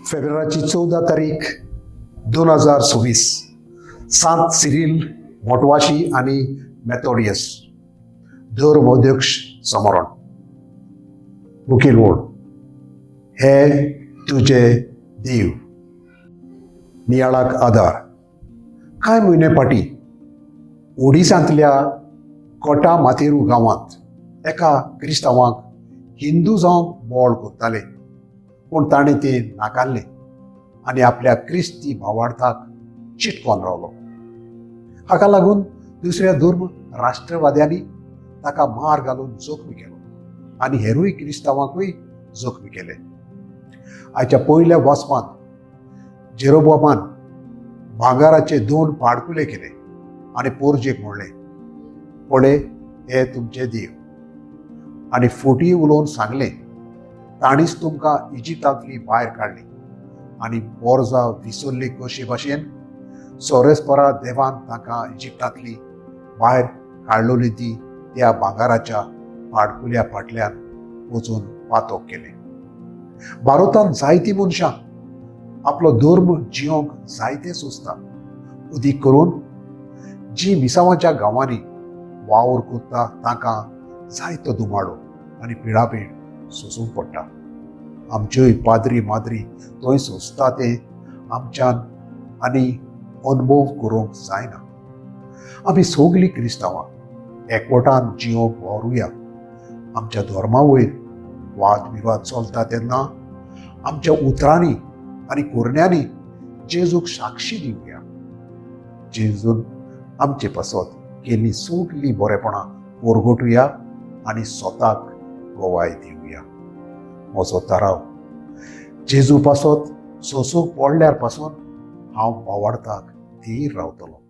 फेब्रुवारीची 14 तारीख 2026 सांत सिरिल मोटवाशी आणि मेथोडियस धर्मोध्यक्ष समरण. मुखेल वड हे तुझे देव, नियाळाक आधार. कांय म्हयने फाटीं ओडिसांतल्या कोटा माथेरू गांवांत एका क्रिस्तांवाक हिंदू जावंक बोवाळ कोत्ताले, पूण ताणें तें नाकारलें आनी आपल्या क्रिस्ती भावार्थाक चिटकोन रावलो. हाका लागून दुसऱ्या धर्म राष्ट्रवाद्यांनी ताका मार घालून जखमी केलो आनी हेरूय क्रिस्तांवांकूय जखमी केले. आयच्या पयल्या वाचपांत जेरोबोआमान भांगाराचे 2 पाडकुले केले आनी पोरजेक म्हणलें, पळय हे तुमचे देव. आनी फोटी उलोवन सांगलें, ताणीच तुमकां इजिप्तांतली भायर काडली आनी पोरजां विसरली कशे भाशेन सोरेस्परा देवान तांकां इजिप्तांतली भायर काडलोली ती त्या भांगाराच्या पाडकुल्या फाटल्यान वचून पातोक केलें. भारतांत जायतीं मनशां आपलो धर्म जियोंक जायते सोंसता, उदीक करून जी मिसावांच्या गांवांनी वावर कोत्ता तांकां जायतो दुमाडो आनी पिडापीड सोंसूंक पडटा. आमच्योय पाद्री माद्री थंय सोंसता ते आमच्यान आनी अनुभव करूंक जायना. आमी सगलीं क्रिस्तांवां एकवटान जियोंक वावरुया. आमच्या धर्मा वयर वाद विवाद चलता तेन्ना आमच्या उतरांनी आनी कुरण्यांनी जेजूक साक्षी दिवया. जेजून आमचे पासत केल्लीं सगलीं बरेपणां परगटुया आनी स्वताक गोवाय दिवया. म्हजो थाराव, जेजू पासत सोंसूंक पडल्यार पासून हांव भावार्थाक थीर रावतलों.